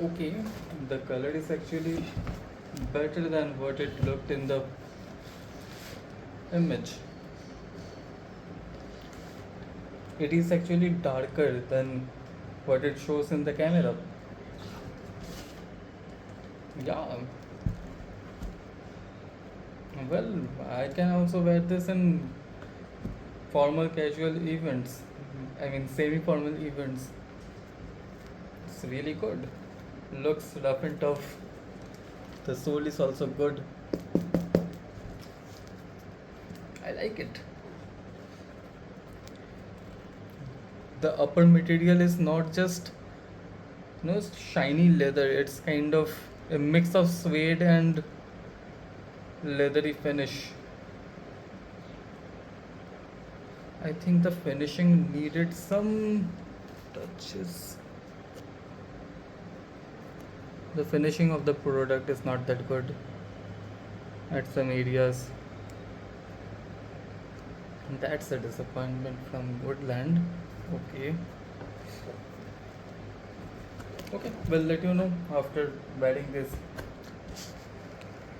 Okay, the color is actually better than what it looked in the image. It is actually darker than what it shows in the camera. Yeah, well, I can also wear this in formal casual events. I mean, semi formal events. It's really good. Looks rough and tough. The sole is also good. I like it. The upper material is not just shiny leather. It's kind of a mix of suede and leathery finish. I think the finishing needed some touches. The finishing of the product is not that good at some areas. That's a disappointment from Woodland. Okay. Okay, we'll let you know after wearing this.